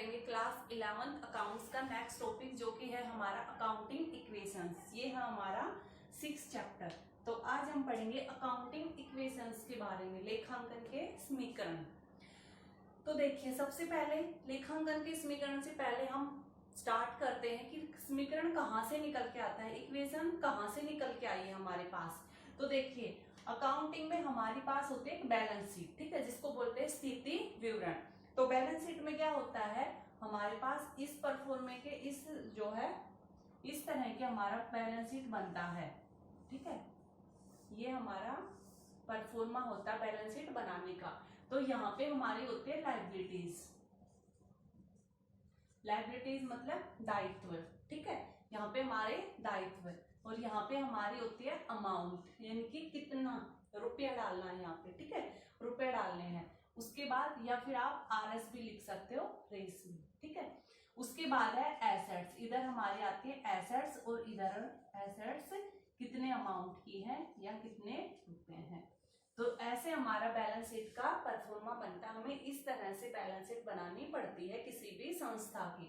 करेंगे class 11th accounts का next topic जो कि है हमारा अकाउंटिंग इक्वेशंस। ये है हमारा 6th चैप्टर। तो आज हम पढ़ेंगे अकाउंटिंग इक्वेशंस के बारे में, लेखांकन के समीकरण। तो देखिए, सबसे पहले लेखांकन के समीकरण से पहले हम स्टार्ट करते हैं कि समीकरण कहाँ से निकल के आता है, इक्वेशन कहाँ से निकल के आई है हमारे पास। तो देखिए, अकाउंटिंग में हमारे पास होती है एक बैलेंस शीट, ठीक है, जिसको बोलते हैं स्थिति विवरण। तो बैलेंस शीट में क्या होता है, हमारे पास इस परफॉर्मे के इस जो है इस तरह के हमारा बैलेंस शीट बनता है, ठीक है। ये हमारा परफॉर्मा होता है बैलेंस शीट बनाने का। तो यहाँ पे हमारी होती है लायबिलिटीज, लायबिलिटीज मतलब दायित्व, ठीक है। यहाँ पे हमारे दायित्व और यहाँ पे हमारी होती है अमाउंट, यानी कि कितना रुपया डालना है यहाँ पे, ठीक है, रुपए डालने हैं। उसके बाद या फिर आप आरएस भी लिख सकते हो, रेस में, ठीक है। उसके बाद है एसेट्स, इधर हमारी आती है एसेट्स और इधर एसेट्स कितने अमाउंट की है या कितने रुपए हैं। तो ऐसे हमारा बैलेंस शीट का परफॉर्मा बनता है। हमें इस तरह से बैलेंस शीट बनानी पड़ती है किसी भी संस्था की।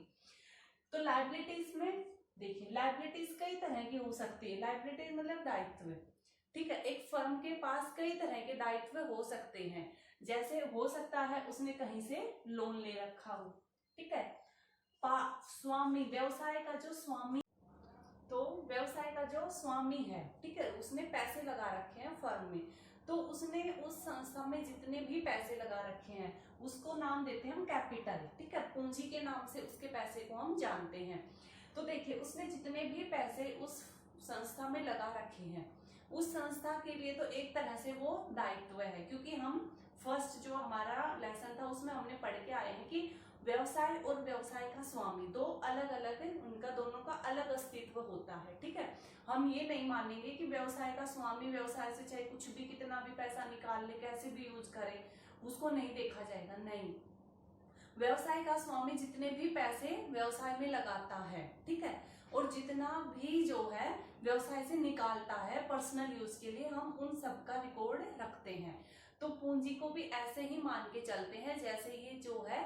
तो लायबिलिटीज में देखिए, लायबिलिटीज कई तरह की हो सकती है। लायबिलिटीज मतलब दायित्व, ठीक है। एक फर्म के पास कई तरह के दायित्व हो सकते हैं। जैसे हो सकता है उसने कहीं से लोन ले रखा हो, ठीक है। स्वामी, व्यवसाय का जो स्वामी, तो व्यवसाय का जो स्वामी है, ठीक है, उसने पैसे लगा रखे हैं फर्म में। तो उसने उस संस्था में जितने भी पैसे लगा रखे हैं उसको नाम देते हैं हम कैपिटल, ठीक है। पूंजी के नाम से उसके पैसे को हम जानते हैं। तो देखिए, उसने जितने भी पैसे उस संस्था में लगा रखे हैं, उस संस्था के लिए तो एक तरह से वो दायित्व है, क्योंकि हम फर्स्ट जो हमारा लेसन था उसमें हमने पढ़ के आए हैं कि व्यवसाय और व्यवसाय का स्वामी दो अलग अलग, उनका दोनों का अलग अस्तित्व होता है, ठीक है। हम ये नहीं मानेंगे कि व्यवसाय का स्वामी व्यवसाय से चाहे कुछ भी कितना भी पैसा निकाल ले, कैसे भी यूज करे, उसको नहीं देखा जाएगा। नहीं, व्यवसाय का स्वामी जितने भी पैसे व्यवसाय में लगाता है, ठीक है, और जितना भी जो है व्यवसाय से निकालता है पर्सनल यूज के लिए, हम उन सब का रिकॉर्ड रखते हैं। तो पूंजी को भी ऐसे ही मान के चलते हैं जैसे ये जो है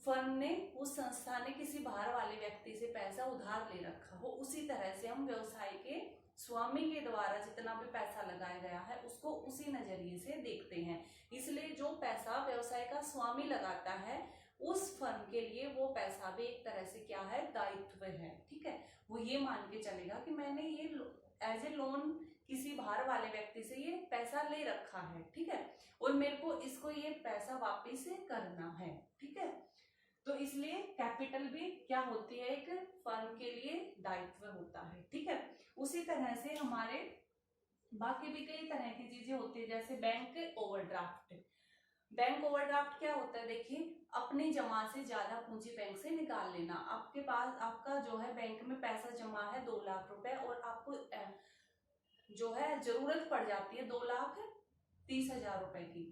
फर्म ने, उस संस्था ने किसी बाहर वाले व्यक्ति से पैसा उधार ले रखा हो, उसी तरह से हम व्यवसाय के स्वामी के द्वारा जितना भी पैसा लगाया गया है उसको उसी नजरिए से देखते हैं। इसलिए जो पैसा व्यवसाय का स्वामी लगाता है उस फर्म के लिए वो पैसा भी एक तरह से क्या है, दायित्व है, ठीक है। वो ये मान के चलेगा कि मैंने ये एज ए लोन किसी बाहर वाले व्यक्ति से ये पैसा ले रखा है, ठीक है, और मेरे को इसको ये पैसा वापिस करना है, ठीक है। तो इसलिए कैपिटल भी क्या होती है, एक फर्म के लिए दायित्व होता है, ठीक है। उसी तरह से हमारे बाकी भी कई तरह की चीजें होती है, जैसे बैंक ओवरड्राफ्ट। बैंक ओवरड्राफ्ट क्या होता है, देखिए, अपनी जमा से ज्यादा पूंजी बैंक से निकाल लेना। आपके पास आपका जो है बैंक में पैसा जमा है 2 लाख रुपए और आपको जो है जरूरत पड़ जाती है 2,30,000 रुपए की।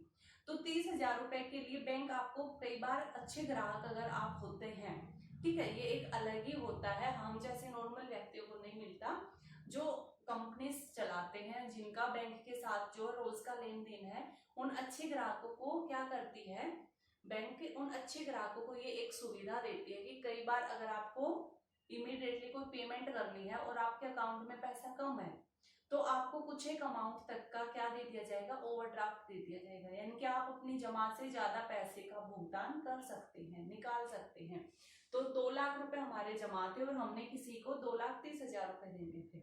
तो 30,000 रुपए के लिए बैंक आपको, कई बार अच्छे ग्राहक अगर आप होते हैं, ठीक है, ये एक अलग ही होता है, हम जैसे नॉर्मल व्यक्तियों को नहीं मिलता। जो कंपनी चलाते हैं, जिनका बैंक के साथ जो रोज का लेन देन है, उन अच्छे ग्राहकों को क्या करती है बैंक, उन अच्छे ग्राहकों को ये एक सुविधा देती है कि कई बार अगर आपको इमीडिएटली कोई पेमेंट करनी है और आपके अकाउंट में पैसा कम है, तो आपको कुछ एक अमाउंट तक का क्या दे दिया जाएगा, ओवरड्राफ्ट दे दिया जाएगा। यानी कि आप अपनी जमा से ज्यादा पैसे का भुगतान कर सकते हैं, निकाल सकते हैं। तो 2 लाख रुपए हमारे जमा थे और हमने किसी को 2,30,000 रुपए देने थे,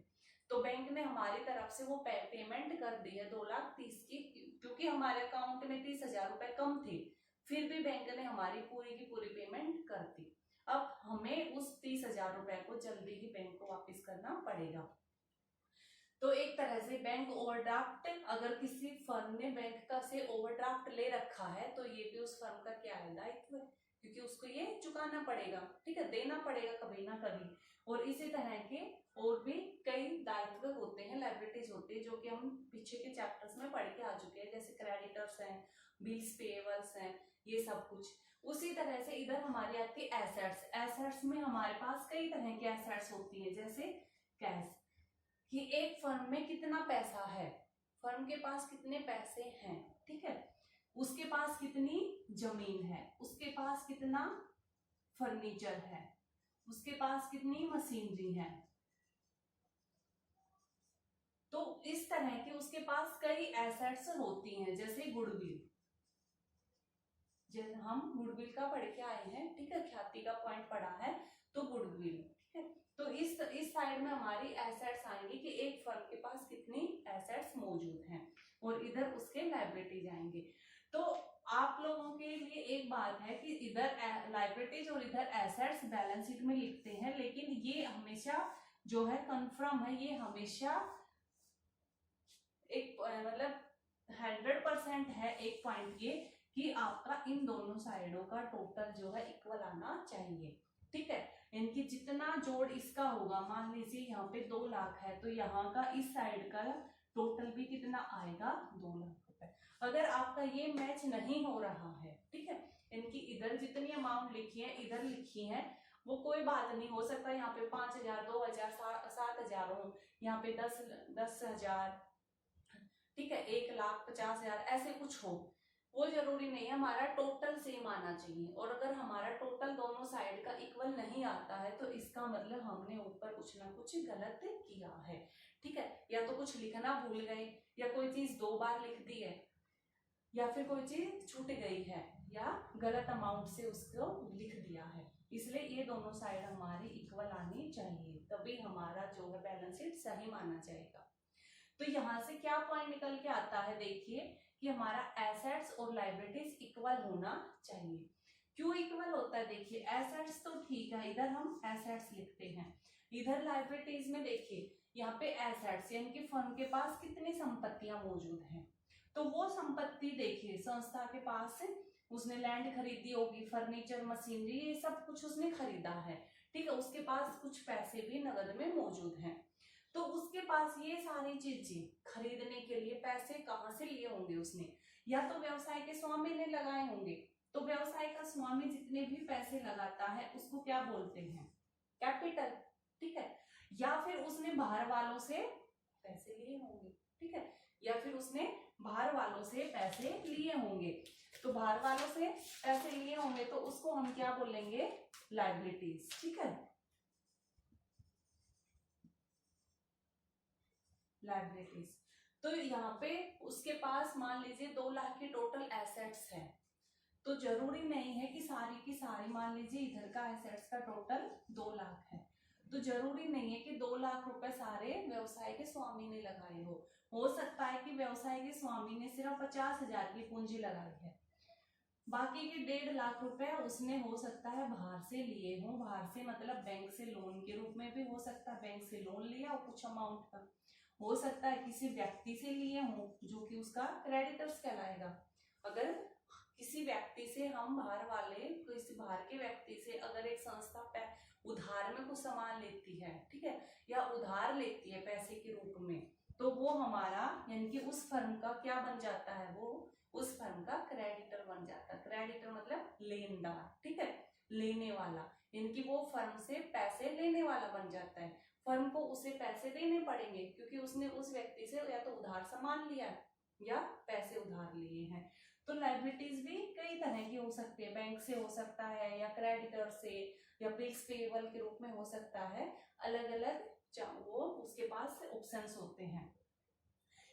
तो बैंक ने हमारी तरफ से वो पेमेंट कर दी है 2,30,000 की, क्योंकि हमारे अकाउंट में 30,000 रुपए कम थे, फिर भी बैंक ने हमारी पूरी की पूरी पेमेंट कर दी। अब हमें उस 30,000 रुपए को जल्दी ही बैंक को वापस करना पड़ेगा। तो एक तरह से बैंक ओवरड्राफ्ट, अगर किसी फर्म ने बैंक का से ओवरड्राफ्ट ले रखा है तो ये भी उस फर्म का क्या है, दायित्व है, क्योंकि उसको ये चुकाना पड़ेगा, ठीक है, देना पड़ेगा कभी ना कभी। और इसी तरह के और भी कई दायित्व होते हैं, लायबिलिटीज होती है, जो कि हम पीछे के चैप्टर्स में पढ़ के आ चुके हैं, जैसे क्रेडिटर्स हैं, बिल्स पेएबल्स हैं, ये सब कुछ। उसी तरह से इधर हमारी आती है एसेट्स। एसेट्स में हमारे पास कई तरह की एसेट्स होती है, जैसे कैश, कि एक फर्म में कितना पैसा है, फर्म के पास कितने पैसे हैं, ठीक है, उसके पास कितनी जमीन है, उसके पास कितना फर्नीचर है, उसके पास कितनी मशीनरी है। तो इस तरह के उसके पास कई एसेट्स होती हैं, जैसे गुडविल, जैसे हम गुडविल का पढ़ के आए हैं, ठीक है, ख्याति का पॉइंट पढ़ा है, तो गुडविल, ठीक है। तो इस साइड में हमारी एसेट्स आएंगे कि एक फर्म के पास कितनी एसेट्स मौजूद हैं, और इधर उसके लायबिलिटीज आएंगे। तो आप लोगों के लिए एक बात है कि इधर लायबिलिटीज और इधर एसेट्स बैलेंस शीट में लिखते हैं, लेकिन ये हमेशा जो है कन्फर्म है, ये हमेशा एक मतलब 100% है एक पॉइंट ये कि आपका इन दोनों साइडों का टोटल जो है इक्वल आना चाहिए, ठीक है। इनकी जितना जोड़ इसका होगा, मान लीजिए यहाँ पे 2 लाख है, तो यहाँ का इस साइड का टोटल भी कितना आएगा, 2 लाख रुपए। अगर आपका ये मैच नहीं हो रहा है, ठीक है, इनकी इधर जितनी अमाउंट लिखी है इधर लिखी है, वो कोई बात नहीं, हो सकता है यहाँ पे 5,000, 2,000, 7,000 हो, यहाँ पे 10,000, ठीक है, 1,50,000 ऐसे कुछ हो, वो जरूरी नहीं है, हमारा टोटल सेम आना चाहिए। और अगर हमारा टोटल दोनों साइड का इक्वल नहीं आता है, तो इसका मतलब हमने ऊपर कुछ ना कुछ गलत किया है, ठीक है। या तो कुछ लिखना भूल गए, या कोई चीज 2 बार लिख दी है, या फिर कोई चीज छूट गई है, या गलत अमाउंट से उसको लिख दिया है। इसलिए ये दोनों साइड हमारी इक्वल आनी चाहिए, तभी हमारा जो है बैलेंस शीट सही माना जाएगा। तो यहाँ से क्या पॉइंट निकल के आता है, देखिए कि हमारा एसेट्स और लायबिलिटीज इक्वल होना चाहिए। क्यों इक्वल होता है, देखिए एसेट्स तो ठीक है, इधर हम एसेट्स लिखते हैं, इधर लायबिलिटीज में देखिए यहाँ पे एसेट्स यानी कि फर्म के पास कितनी संपत्तियां मौजूद हैं, तो वो संपत्ति देखिए संस्था के पास उसने लैंड खरीदी होगी, फर्नीचर, मशीनरी, ये सब कुछ उसने खरीदा है, ठीक है, उसके पास कुछ पैसे भी नगद में मौजूद हैं। तो उसके पास ये सारी चीजें खरीदने के लिए पैसे कहाँ से लिए होंगे उसने, या तो व्यवसाय के स्वामी ने लगाए होंगे, तो व्यवसाय का स्वामी जितने भी पैसे लगाता है उसको क्या बोलते हैं, कैपिटल, ठीक है। या फिर उसने बाहर वालों से पैसे लिए होंगे, ठीक है, या फिर उसने बाहर वालों से पैसे लिए होंगे, तो बाहर वालों से पैसे लिए होंगे तो उसको हम क्या बोलेंगे, लायबिलिटीज, ठीक है, लायबिलिटीज। तो यहाँ पे उसके पास मान लीजिए 2 लाख की टोटल एसेट्स है, तो जरूरी नहीं है कि सारी की सारी, मान लीजिए इधर का एसेट्स का टोटल 2 लाख है, तो जरूरी नहीं है कि 2 लाख रुपए सारे व्यवसाय के स्वामी ने लगाए हो सकता है कि व्यवसाय के स्वामी ने सिर्फ 50,000 की पूंजी लगाई है, बाकी के 1.5 लाख रुपए उसने हो सकता है बाहर से लिए हो, बाहर से मतलब बैंक से लोन के रूप में भी हो सकता है, बैंक से लोन लिया हो कुछ अमाउंट का, हो सकता है किसी व्यक्ति से लिए हो जो कि उसका क्रेडिटर्स कहलाएगा। अगर किसी व्यक्ति से हम बाहर वाले, किसी बाहर के व्यक्ति से अगर एक संस्था उधार में कुछ सामान लेती है, ठीक है, या उधार लेती है पैसे के रूप में, तो वो हमारा यानी कि उस फर्म का क्या बन जाता है, वो उस फर्म का क्रेडिटर बन जाता है। क्रेडिटर मतलब लेनदार, ठीक है, लेने वाला, इनकी वो फर्म से पैसे लेने वाला बन जाता है। फर्म को उसे पैसे देने पड़ेंगे क्योंकि उसने उस व्यक्ति से या तो उधार सामान लिया या पैसे उधार लिए हैं। तो लायबिलिटीज भी कई तरह की हो सकती है, बैंक से हो सकता है, या क्रेडिटर से, या बिल्स पेएबल के रूप में हो सकता है, अलग अलग वो उसके पास ऑप्शंस होते हैं।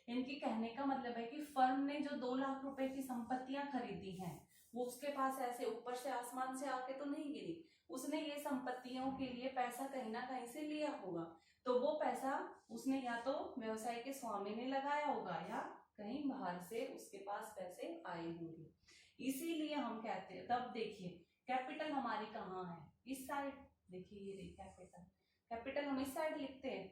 इनके कहने का मतलब है कि फर्म ने जो 2 लाख रुपए की संपत्तियां खरीदी हैं, वो उसके पास ऐसे ऊपर से आसमान से आके तो नहीं गिरी, उसने ये संपत्तियों के लिए पैसा कहीं ना कहीं से लिया होगा, तो वो पैसा उसने या तो व्यवसाय के स्वामी ने लगाया होगा, या कहीं बाहर से उसके पास पैसे आए होंगे, इसीलिए हम कहते हैं। तब देखिए कैपिटल हमारी कहाँ है, इस साइड, देखिए ये कैपिटल, कैपिटल हम इस साइड लिखते हैं।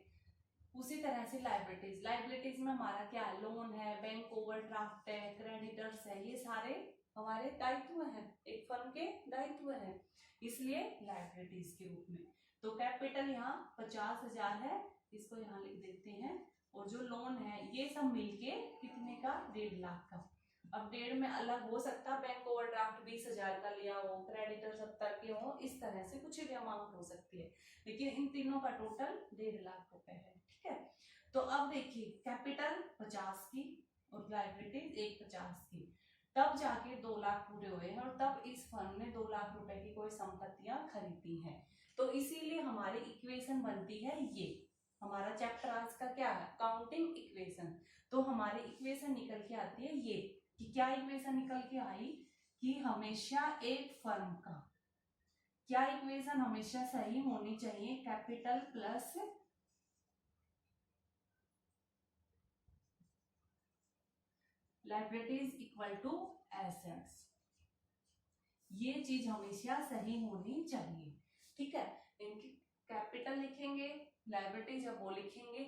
उसी तरह से लायबिलिटीज, लायबिलिटीज में हमारा क्या है, लोन है, बैंक ओवरड्राफ्ट है, क्रेडिटर्स है, ये सारे हमारे दायित्व हैं, एक फर्म के दायित्व है, इसलिए लायबिलिटीज के रूप में। तो कैपिटल यहाँ 50,000 है, इसको यहाँ लिख देते हैं, और जो लोन है ये सब मिलके कितने का, 1.5 लाख का। अब 1.5 में अलग हो सकता है, बैंक ओवरड्राफ्ट 20,000 का लिया हो, क्रेडिटर 70 के हो, इस तरह से कुछ भी अमाउंट हो सकती है, लेकिन इन तीनों का टोटल 1.5 लाख रुपए है, ठीक है। तो अब देखिए कैपिटल 50 की और लायबिलिटीज 150 की, तब जाके 2 लाख पूरे हुए हैं और तब इस फर्म ने 2 लाख रुपए की कोई संपत्तियां खरीदी हैं। तो इसीलिए हमारी इक्वेशन बनती है ये। हमारा चैप्टर आज का क्या है, काउंटिंग इक्वेशन। तो हमारी इक्वेशन निकल के आती है ये, कि क्या इक्वेशन निकल के आई कि हमेशा एक फर्म का क्या इक्वेशन हमेशा सही होनी चाहिए, capital plus liabilities equal to assets. ये चीज हमेशा सही होनी चाहिए, ठीक है। इनकी कैपिटल लिखेंगे, लायबिलिटीज जब वो लिखेंगे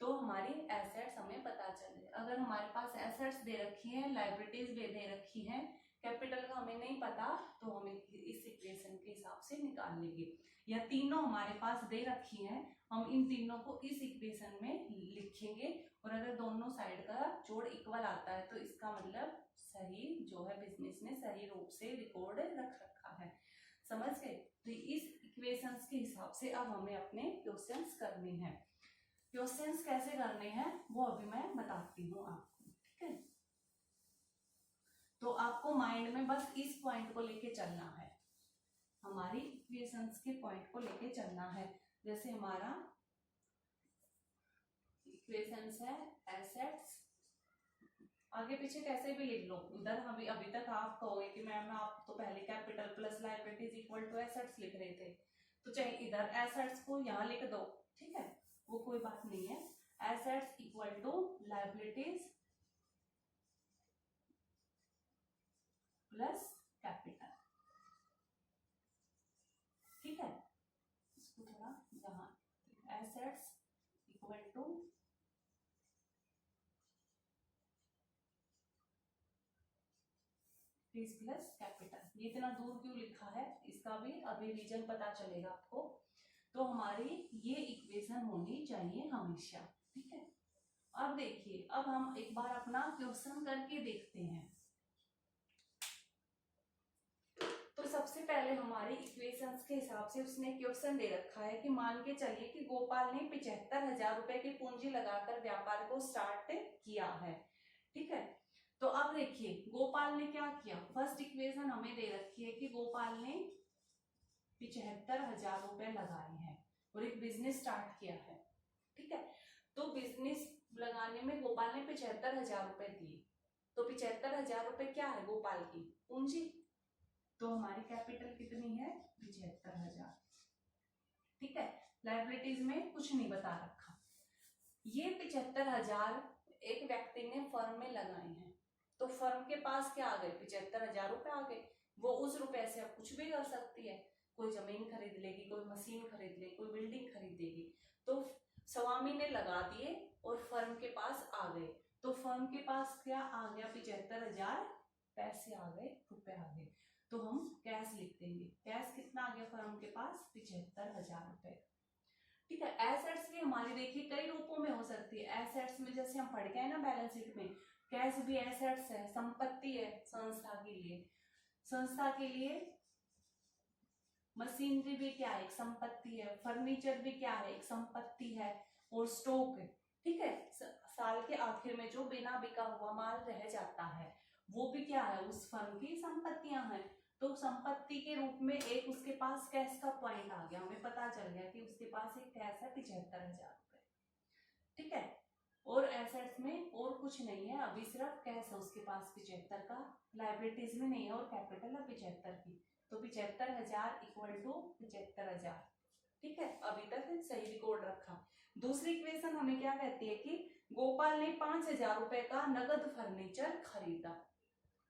तो हमारी एसेट्स हमें पता चले। अगर हमारे पास एसेट्स दे रखी है, लायबिलिटीज भी दे रखी है, कैपिटल का हमें नहीं पता, तो हम इस इक्वेशन के हिसाब से निकाल लेंगे। या तीनों हमारे पास दे रखी हैं, हम इन तीनों को इस इक्वेशन में लिखेंगे, और अगर दोनों साइड का जोड़ इक्वल आता है तो इसका मतलब सही जो है, बिजनेस ने सही रूप से रिकॉर्ड रख रखा है। समझ गए? तो इस इक्वेशंस के हिसाब से अब हमें अपने क्वेश्चंस करने हैं। क्वेश्चंस कैसे करने हैं वो अभी मैं बताती हूँ आपको, ठीक है। तो आपको माइंड में बस इस पॉइंट को लेके चलना है, हमारी इक्वेशंस के पॉइंट को लेके चलना है। जैसे हमारा इक्वेशंस है एसेट्स, आगे पीछे कैसे भी लिख लो। उधर अभी तक आप कहोगे कि मैम आप तो पहले capital plus liabilities equal to assets लिख रहे थे, तो चाहे इधर एसेट्स को यहाँ लिख दो, ठीक है, वो कोई बात नहीं है। Assets equal to liabilities plus capital, ठीक है। इसको थोड़ा यहाँ, assets equal to plus capital. ये इतना दूर क्यों लिखा है इसका भी अभी रीजन पता चलेगा आपको। तो हमारी ये इक्वेशन होनी चाहिए हमेशा, ठीक है। अब देखिए, अब हम एक बार अपना क्वेश्चन करके देखते हैं। तो सबसे पहले हमारी इक्वेशंस के हिसाब से उसने क्वेश्चन दे रखा है कि मान के चलिए कि गोपाल ने 75,000 रुपए की पूंजी लगाकर व्यापार को स्टार्ट किया है, ठीक है। तो अब देखिए गोपाल ने क्या किया, फर्स्ट इक्वेशन हमें दे रखी है कि गोपाल ने 75,000 रुपए लगाए हैं और एक बिजनेस स्टार्ट किया है, ठीक है। तो बिजनेस लगाने में गोपाल ने 75,000 रुपए दिए, तो 75,000 रुपए क्या है, गोपाल की पूंजी। तो हमारी कैपिटल कितनी है, 75,000, ठीक है। लायबिलिटीज में कुछ नहीं बता रखा। ये 75,000 एक व्यक्ति ने फर्म में लगाए हैं, तो फर्म के पास क्या आ गए, 75,000 रुपए आ गए। वो उस रुपए से अब कुछ भी कर सकती है, कोई जमीन खरीद लेगी, कोई मशीन खरीद लेगी, कोई बिल्डिंग खरीदेगी। तो स्वामी ने लगा दिए और फर्म के पास आ गए, तो फर्म के पास क्या आ गया, 75,000 पैसे आ गए, रुपए आ गए। तो हम कैश लिख देंगे, कैश कितना आ गया फर्म के पास, 75,000 रुपए, ठीक है। एसेट्स भी हमारी देखिए कई रूपों में हो सकती है। एसेट्स में जैसे हम पढ़ के आए ना बैलेंस शीट में, कैश भी एसेट्स है, संपत्ति है संस्था के लिए। संस्था के लिए मशीनरी भी क्या है, एक संपत्ति है। फर्नीचर भी क्या है, एक संपत्ति है। और स्टॉक है, ठीक है, साल के आखिर में जो बिना बिका हुआ माल रह जाता है वो भी क्या है, उस फर्म की संपत्तियां हैं। तो संपत्ति के रूप में एक उसके पास कैश का पॉइंट आ गया, हमें पता चल गया कि उसके पास एक कैश है 75,000 रुपए, ठीक है। और एसेट्स में और कुछ नहीं है, अभी सिर्फ कैश है उसके पास 75 का, लायबिलिटीज में नहीं है, और कैपिटल है 75 की। तो 75,000 इक्वल टू 75,000, ठीक है। अभी तक सही रिकॉर्ड रखा। दूसरी इक्वेशन हमें क्या कहती है कि गोपाल ने 5,000 रुपए का नगद फर्नीचर खरीदा,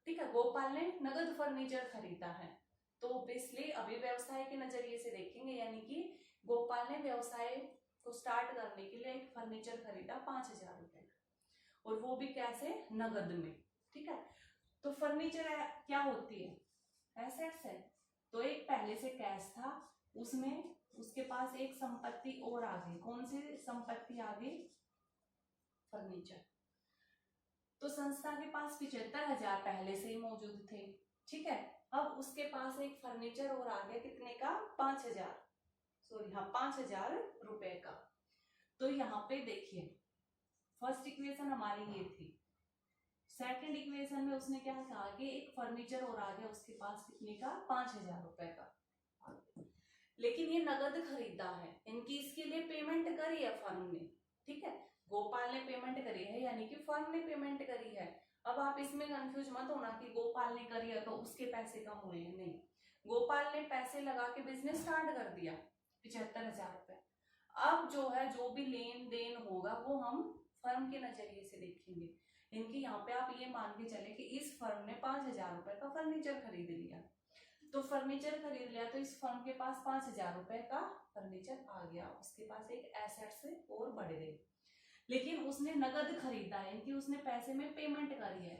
ठीक है। गोपाल ने नगद फर्नीचर खरीदा है, तो ऑब्वियसली अभी व्यवसाय के नजरिए से देखेंगे, यानी कि गोपाल ने व्यवसाय को स्टार्ट करने के लिए एक फर्नीचर खरीदा 5,000 रुपए का, और वो भी कैसे, नगद में, ठीक है। तो फर्नीचर क्या होती है, एसेट्स है। तो एक पहले से कैश था, उसमें उसके पास एक संपत्ति और आ गई, कौन सी संपत्ति आ गई, फर्नीचर। तो संस्था के पास 75,000 पहले से ही मौजूद थे, ठीक है। अब उसके पास एक फर्नीचर और आ गया, कितने का, 5,000, सॉरी हाँ 5,000 रुपए का। तो यहाँ पे देखिए फर्स्ट इक्वेशन हमारी ये थी, सेकंड इक्वेशन में उसने क्या कहा कि एक फर्नीचर और आ गया उसके पास कितने का, 5,000 रुपए का, लेकिन ये नगद खरीदा है, इनकी इसके लिए पेमेंट करी है फर्म ने, ठीक है, गोपाल ने पेमेंट करी है यानी कि फर्म ने पेमेंट करी है। अब आप इसमें कंफ्यूज मत होना कि गोपाल ने करी है तो उसके पैसे कम हुए हैं, नहीं, गोपाल ने पैसे लगा के बिजनेस स्टार्ट कर दिया, 75,000 रुपए। अब जो है जो भी लेन देन होगा वो हम फर्म के नजरिए से देखेंगे। इनकी यहाँ पे आप ये मान के चले कि इस फर्म ने 5,000 रुपए का फर्नीचर खरीद लिया, तो फर्नीचर खरीद लिया तो इस फर्म के पास 5,000 रुपए का फर्नीचर आ गया, उसके पास एक एसेट से और बढ़ गए, लेकिन उसने नगद खरीदा है, इनकी उसने पैसे में पेमेंट करी है,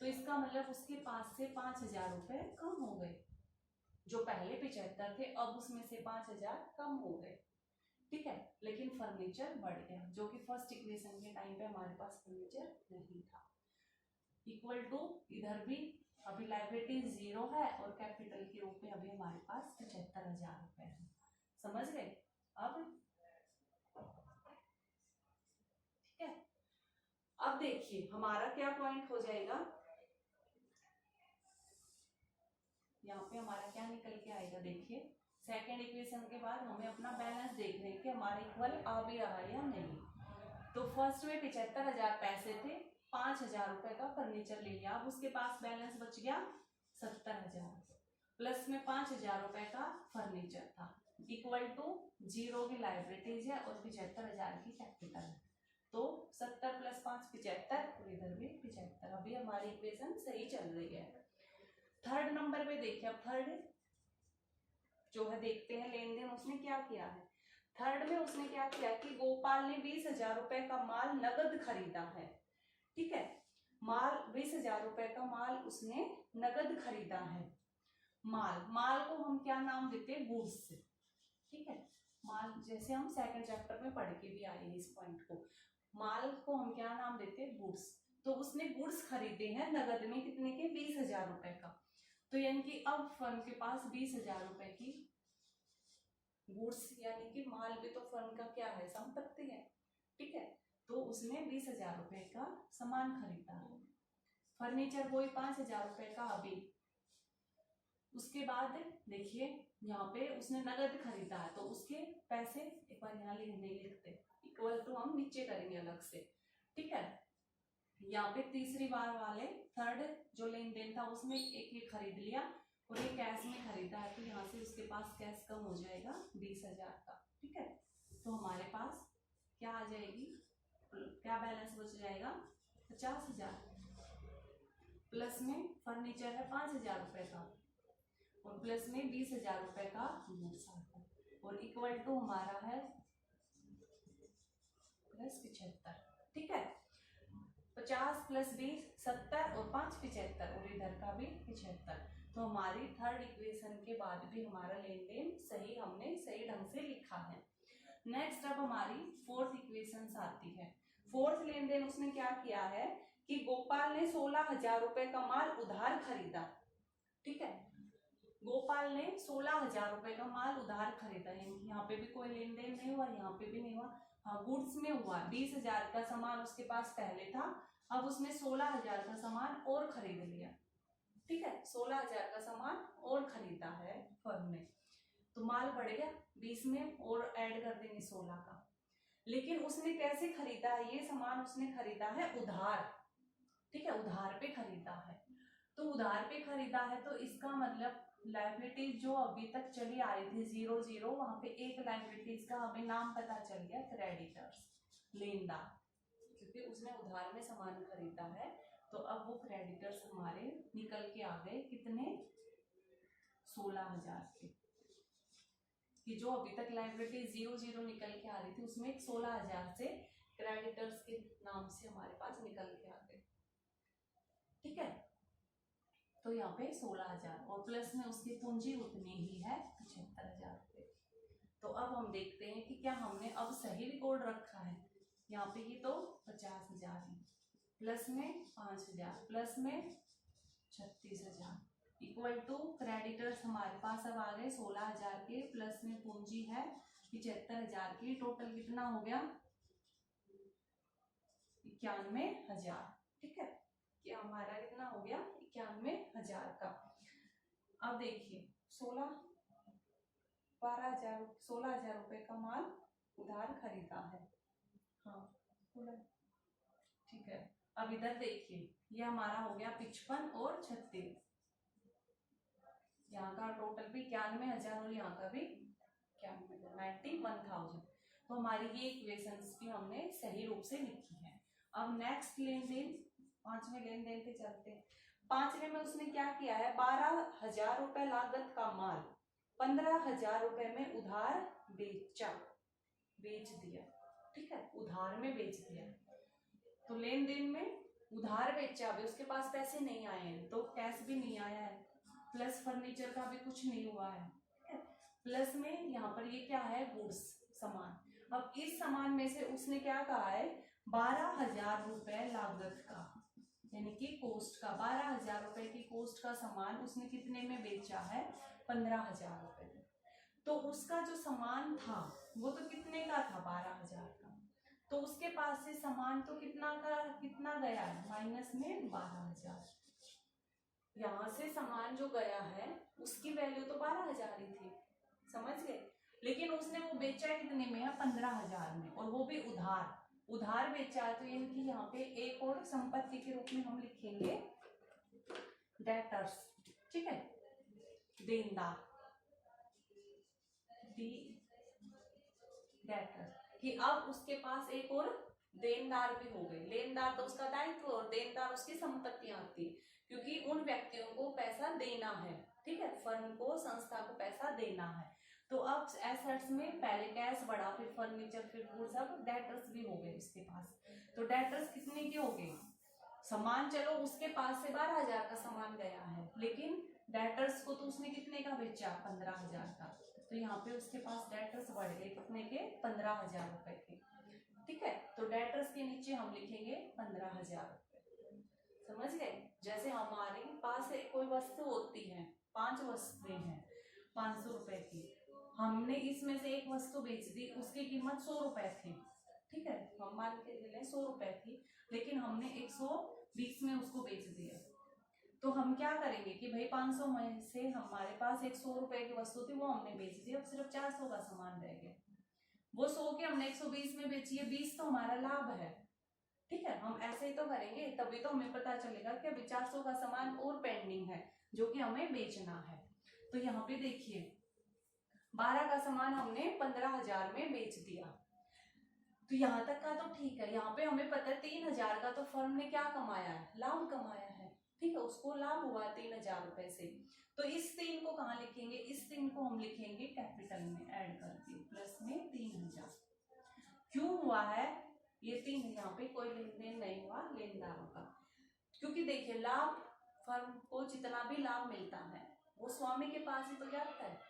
तो इसका मतलब उसके पास से 5,000 रुपए कम हो गए, जो पहले 75 थे अब उसमें से 5,000 कम हो गए, ठीक है, लेकिन फर्नीचर बढ़ गया, जो कि फर्स्ट इक्वेशन के टाइम पे हमारे पास फर्नीचर नहीं था। इक्वल टू इधर भी अभी लायबिलिटी 0 है और कैपिटल के रूप में अभी हमारे पास 75,000 रुपए है, समझ गए। अब ठीक है, अब देखिए हमारा क्या पॉइंट हो जाएगा, यहाँ पे हमारा क्या निकल के आएगा, देखिए सेकेंड इक्वेशन के बाद हमें अपना बैलेंस देख रहे हैं कि हमारा इक्वल आ भी रहा है या नहीं। तो फर्स्ट में 75,000 पैसे थे, 5,000 रुपए का फर्नीचर ले लिया, अब उसके पास बैलेंस बच गया 70,000, प्लस में 5,000 रुपए का फर्नीचर था, इक्वल टू 0 की लायबिलिटीज है और 75,000 की कैपिटल है, तो 70 + 5 75 और इधर भी 75। अभी हमारी इक्वेशन सही चल रही है। थर्ड नंबर पे देखिए, अब थर्ड जो है देखते हैं लेन देन उसने क्या किया है। थर्ड में उसने क्या किया कि गोपाल ने 20,000 रुपए का माल नगद खरीदा है, ठीक है, माल 20,000 रुपए का माल उसने नगद खरीदा है, माल को हम क्या नाम देते हैं, गुड्स, ठीक है, माल जैसे हम सेकंड चैप्टर में पढ़ के भी आए हैं इस पॉइंट को, माल को हम क्या नाम देते हैं, गुड्स, तो उसने गुड्स खरीदे हैं नगद में कितने के, 20,000 रुपए का, तो यानी कि अब फर्म के पास 20,000 रुपए की गुड्स यानी कि माल भी तो फर्म का क्या है, संपत्ति है, ठीक है, तो उसने 20,000 रुपए का सामान खरीदा है, फर्नीचर कोई 5,000 रुपए का अभी, उसके बाद देखिए यहाँ पे उसने नगद खरीदा है तो उसके पैसे एक बार यहाँ नहीं लिखते, इक्वल टू हम नीचे करेंगे अलग से, ठीक है, यहाँ पे तीसरी बार वाले थर्ड जो लेन देन था उसमें एक खरीद लिया और ये कैश में खरीदा है, तो यहाँ से उसके पास कैश कम हो जाएगा 20,000 का, ठीक है, तो हमारे पास क्या आ जाएगी, क्या बैलेंस बच जाएगा, 50,000, प्लस में फर्नीचर है 5,000 रुपए का और प्लस में 20,000 रुपए का गुड्स आता है, और इक्वल टू हमारा है प्लस 75, ठीक है, 50 + 20 70 और 5 75 और इधर का भी 75, तो हमारी थर्ड इक्वेशन के बाद भी हमारा लेन देन सही, हमने सही ढंग से लिखा है। नेक्स्ट अब हमारी फोर्थ इक्वेशन आती है। फोर्थ लेन देन उसने क्या किया है कि गोपाल ने 16,000 रुपए का माल उधार खरीदा, ठीक है, गोपाल ने 16,000 रुपए का माल उधार खरीदा, यहाँ पे भी कोई लेन देन नहीं हुआ, यहाँ पे भी नहीं हुआ, हाँ गुड्स में हुआ, 20,000 का सामान उसके पास पहले था, अब उसने 16,000 का सामान और खरीद लिया, ठीक है, 16,000 का सामान और खरीदा है फर्म ने, तो माल बढ़ गया 20 में और ऐड कर देंगे 16 का, लेकिन उसने कैसे खरीदा है, ये सामान उसने खरीदा है उधार, ठीक है, उधार पे खरीदा है, तो उधार पे खरीदा है तो इसका मतलब लायबिलिटी जो अभी तक चली आ रही थी 0 वहां पे एक लायबिलिटीज का हमें नाम पता चल गया, क्रेडिटर्स, लेनदार, क्योंकि उसने उधार में सामान खरीदा है, तो अब वो क्रेडिटर्स हमारे निकल के आ गए कितने, 16,000 के, कि जो अभी तक लायबिलिटी 0 निकल के आ रही थी उसमें 16,000 से क्रेडिटर्स के नाम से हमारे पास निकल के आ गए, ठीक है, तो यहाँ पे 16,000 और प्लस में उसकी पूंजी उतनी ही है 75,000 रुपए। तो अब हम देखते हैं कि क्या हमने अब सही रिकॉर्ड रखा है, यहाँ पे ये तो 50,000 है, प्लस में 5,000 प्लस में 36,000 इक्वल टू क्रेडिटर्स हमारे पास अब आ गए 16,000 के, प्लस में पूंजी है 75,000 की, टोटल कितना हो गया 91,000, ठीक है, कि हमारा कितना हो गया 91,000 का। अब देखिए 16,000 रुपए का माल उधार खरीदा है। हाँ ठीक है। अब इधर देखिए ये हमारा हो गया 55 और 36, यहाँ का टोटल भी 91,000 और यहाँ का भी 91,000। तो हमारी ये इक्वेशंस भी हमने सही रूप से लिखी है। अब नेक्स्ट लेन देन, पांचवें लेन देन पे चलते हैं। पांचवें में उसने क्या किया है, 12,000 रुपए लागत का माल 15,000 रुपए में उधार बेच दिया। ठीक है, उधार में बेच दिया। तो लेन देन में उधार बेचा, अभी उसके पास पैसे नहीं आए हैं तो कैश भी नहीं आया है, प्लस फर्नीचर का भी कुछ नहीं हुआ है। ठीक है, प्लस में यहाँ पर ये क्या है, गुड्स सामान। अब इस सामान में से उसने क्या कहा है, 12,000 रुपए लागत का, यानी कि कोस्ट का, 12,000 रुपए की कोस्ट का सामान उसने कितने में बेचा है, 15,000 रुपए में। तो उसका जो सामान था वो तो कितने का था, 12,000 का। तो उसके पास से सामान तो कितना गया है, माइनस में 12,000। यहाँ से सामान जो गया है उसकी वैल्यू तो 12,000 ही थी, समझ गए। लेकिन उसने वो बेचा है कितने में, 15,000 में, और वो भी उधार बेचा है। तो इनकी यहाँ पे एक और संपत्ति के रूप में हम लिखेंगे डेटर्स। ठीक है, देनदार, डेटर, कि अब उसके पास एक और देनदार भी हो गए। लेनदार तो उसका दायित्व और देनदार उसकी संपत्तियां आती, क्योंकि उन व्यक्तियों को पैसा देना है। ठीक है, फर्म को, संस्था को पैसा देना है। तो अब एसेट्स में पहले कैश बढ़ा, फिर फर्नीचर, फिर गुड्स, अब डेटर्स भी हो गए उसके पास। तो डेटर्स कितने के हो गए, सामान चलो उसके पास से 12,000 का सामान गया है, लेकिन डेटर्स को तो उसने कितने का बेचा, 15,000 का। तो यहाँ पे उसके पास डेटर्स बढ़ गए कितने के, 15,000 रुपए के। ठीक है, तो डेटर्स के नीचे हम लिखेंगे 15,000 रुपए। समझ गए। जैसे हमारे पास कोई वस्तु होती है, 5 वस्तुएं हैं 500 रुपए की, हमने इसमें से एक वस्तु बेच दी, उसकी कीमत 100 रुपए थी। ठीक है, हम मान के चले 100 रुपए थी, लेकिन हमने 120 में उसको बेच दिया। तो हम क्या करेंगे कि भाई 500 में से हमारे पास 100 रुपए की वस्तु थी, वो हमने बेच दी, अब सिर्फ 400 का सामान रह गया। वो 100 के हमने 120 में बेची है, 20 तो हमारा लाभ है। ठीक है, हम ऐसे ही तो करेंगे, तभी तो हमें पता चलेगा कि अभी 400 का सामान और पेंडिंग है जो कि हमें बेचना है। तो यहाँ पे देखिए 12 का सामान हमने 15,000 में बेच दिया। तो यहाँ तक का तो ठीक है। यहाँ पे हमें पता है 3,000 का तो फर्म ने क्या कमाया है, लाभ कमाया है। ठीक है, उसको लाभ हुआ 3,000 रुपए से। तो इस 3 को कहाँ लिखेंगे, इस 3 को हम लिखेंगे कैपिटल में ऐड करके, प्लस में 3,000। क्यों हुआ है ये 3, यहाँ पे कोई लेन देन नहीं हुआ लेनदारों का, क्योंकि देखिए लाभ, फर्म को जितना भी लाभ मिलता है वो स्वामी के पास ही तो जाता है।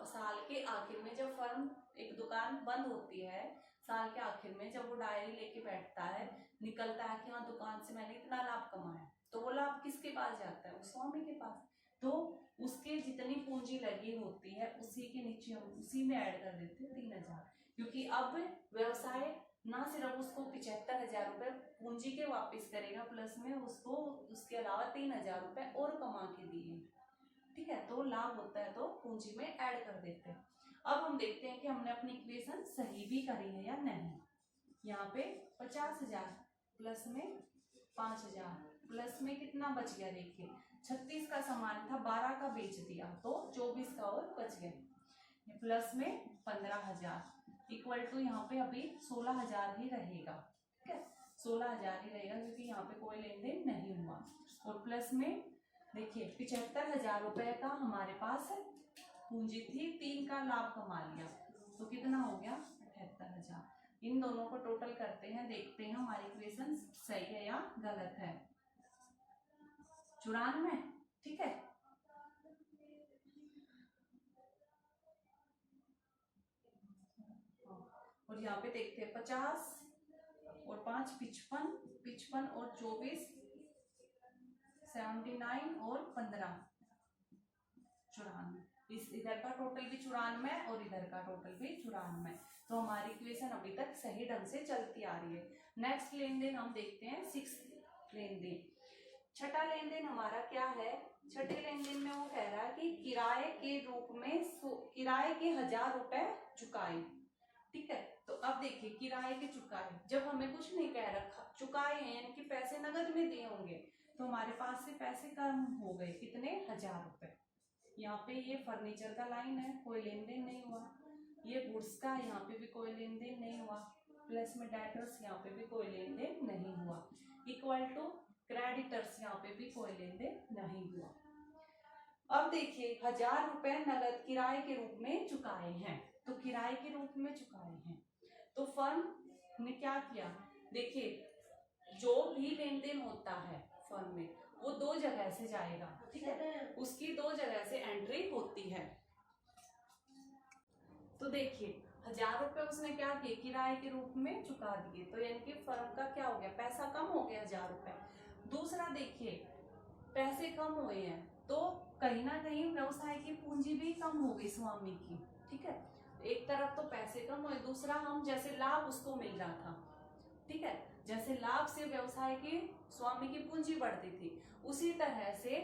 साल के आखिर में जब फर्म, एक दुकान बंद होती है, साल के आखिर में जब वो डायरी लेके बैठता है, निकलता है कि हाँ दुकान से मैंने इतना लाभ कमाया, तो वो लाभ किसके पास जाता है, वो स्वामी के पास। तो उसके जितनी पूंजी लगी होती है उसी के नीचे हम उसी में ऐड कर देते हैं 3,000, क्योंकि अब व्यवसाय ना सिर्फ उसको 75,000 रुपए पूंजी के वापस करेगा, प्लस में उसको उसके अलावा 3,000 रुपए और कमा के दिए। ठीक है, तो लाभ होता है तो पूंजी में ऐड कर देते हैं। अब हम देखते हैं कि हमने अपनी इक्वेशन सही भी करी है या नहीं। यहाँ पे 50,000 प्लस में 5,000 प्लस में कितना बच गया, देखिए 36 का सामान था, 12 का बेच दिया तो 24 का और बच गया, प्लस में 15,000 इक्वल टू यहाँ पे अभी 16,000 ही रहेगा। ठीक है, 16,000 ही रहेगा क्योंकि यहाँ पे कोई लेन देन नहीं हुआ। और प्लस में देखिए 75,000 रुपए का हमारे पास पूंजी थी, 3 का लाभ कमा लिया, तो कितना हो गया 78,000। इन दोनों को टोटल करते हैं, देखते हैं हमारी इक्वेशन सही है या गलत है। 94। ठीक है, और यहाँ पे देखते हैं 50 और 5 55, 55 और 24 79 और 15 94। इस इधर का टोटल भी 94 और इधर का टोटल भी 94। तो हमारी इक्वेशन अभी तक सही ढंग से चलती आ रही है। नेक्स्ट लेन देन हम देखते हैं 6 लेन देन। छठा लेन देन हमारा क्या है, छठे लेन देन में वो कह रहा है कि किराए के रूप में किराए के 1000 रुपए चुकाए। ठीक है, तो अब देखिए किराए के चुकाए, जब हमें कुछ नहीं कह रखा, चुकाए हैं यानी कि पैसे नगद में दिए होंगे, तो हमारे पास से पैसे कम हो गए, कितने, 1000 रुपए। यहाँ पे ये फर्नीचर का लाइन है, कोई लेन देन नहीं हुआ। ये गुड्स का, यहाँ पे भी कोई लेन देन नहीं हुआ। प्लस में डेटर्स, यहाँ पे भी कोई लेन देन नहीं हुआ। इक्वल टू क्रेडिटर्स, यहाँ पे भी कोई लेन देन नहीं हुआ। अब देखिए 1000 रुपए नगद किराए के रूप में चुकाए हैं, तो किराए के रूप में चुकाए हैं, तो फर्म ने क्या किया, देखिए जो भी लेन देन होता है फर्म में वो 2 जगह से जाएगा। ठीक है, उसकी 2 जगह से एंट्री होती है। तो देखिए 1000 रुपए उसने क्या किए, किराए के रूप में चुका दिए, तो यानी कि फर्म का क्या हो गया, पैसा कम हो गया 1000 रुपए। दूसरा देखिए पैसे कम हुए हैं तो कहीं ना कहीं व्यवसाय की पूंजी भी कम हो गई स्वामी की। ठीक है, एक तरफ तो पैसे कम हुए, दूसरा हम जैसे लाभ उसको मिल रहा था। ठीक है, जैसे लाभ से व्यवसाय की स्वामी की पूंजी बढ़ती थी, उसी तरह से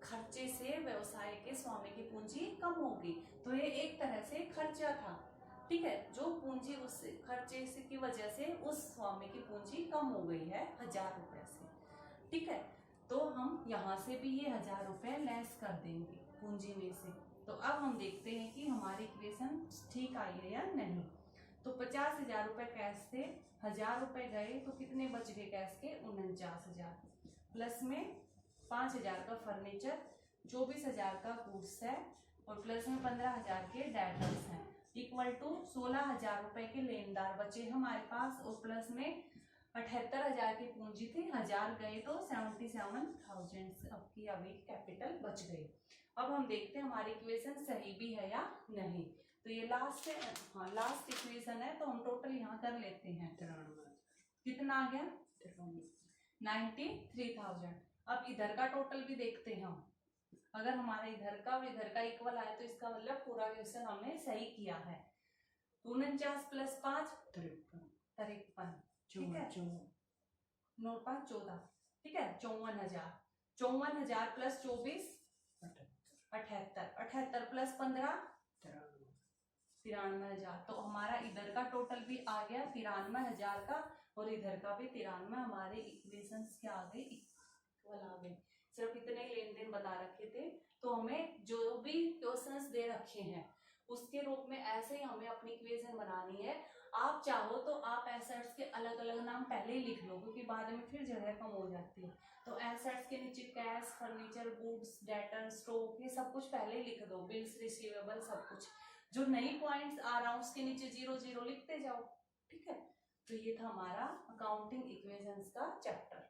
खर्चे से व्यवसाय के स्वामी की पूंजी कम होगी, तो ये एक तरह से खर्चा था। ठीक है, जो पूंजी उस खर्चे से की वजह से उस स्वामी की पूंजी कम हो गई है 1000 रुपए से। ठीक है, तो हम यहाँ से भी ये 1000 रुपए लेस कर देंगे पूंजी में से। तो अब हम देखते हैं कि हमारी इक्वेशन ठीक आई है या नहीं। तो 50,000 रुपए कैश थे, 1000 रुपए गए तो कितने बच गए कैश के, 49,000। प्लस में 5,000 का फर्नीचर, 24,000 का गुड्स है, और प्लस में 15,000 के डेटर्स हैं, इक्वल टू 16,000 रुपए के लेनदार बचे हमारे पास, और प्लस में 78,000 की पूंजी थी, 1000 गए तो 77,000 आपकी अभी कैपिटल बच गई। अब हम देखते हैं हमारी इक्वेशन सही भी है या नहीं। तो ये लास्ट है, हाँ लास्ट इक्वेशन है, तो हम टोटल यहाँ कर लेते हैं, कितना आ गया, 93,000। अब इधर का टोटल भी देखते हैं हम, अगर हमारा इधर का और इधर का इक्वल आए तो इसका मतलब पूरा क्वेश्चन हमने सही किया है। 49 प्लस 5 53, ठीक है, 9 5 14, ठीक है, 54,000, 54,000 प्लस 24 78, 78 प्लस 15 93,000। तो हमारा इधर का टोटल भी आ गया 93,000 का, और इधर का भी 93। हमारे इक्वेशंस क्या आ गए, इक्वल आ गए। सिर्फ इतने लेन देन बता रखे थे, तो हमें जो भी क्वेश्चंस दे रखे हैं उसके रूप में ऐसे ही हमें अपनी इक्वेशन बनानी है। आप चाहो तो आप एसेट्स के अलग अलग नाम पहले ही लिख लो, क्योंकि बाद में फिर जगह कम हो जाती है। तो एसेट्स के नीचे cash, furniture, goods, debtor, stock, ये सब कुछ पहले ही लिख दो, बिल्स, रिसीवेबल, सब कुछ। जो नई पॉइंट्स आ रहा है उसके नीचे 0 0 लिखते जाओ। ठीक है, तो ये था हमारा अकाउंटिंग इक्वेशंस का चैप्टर।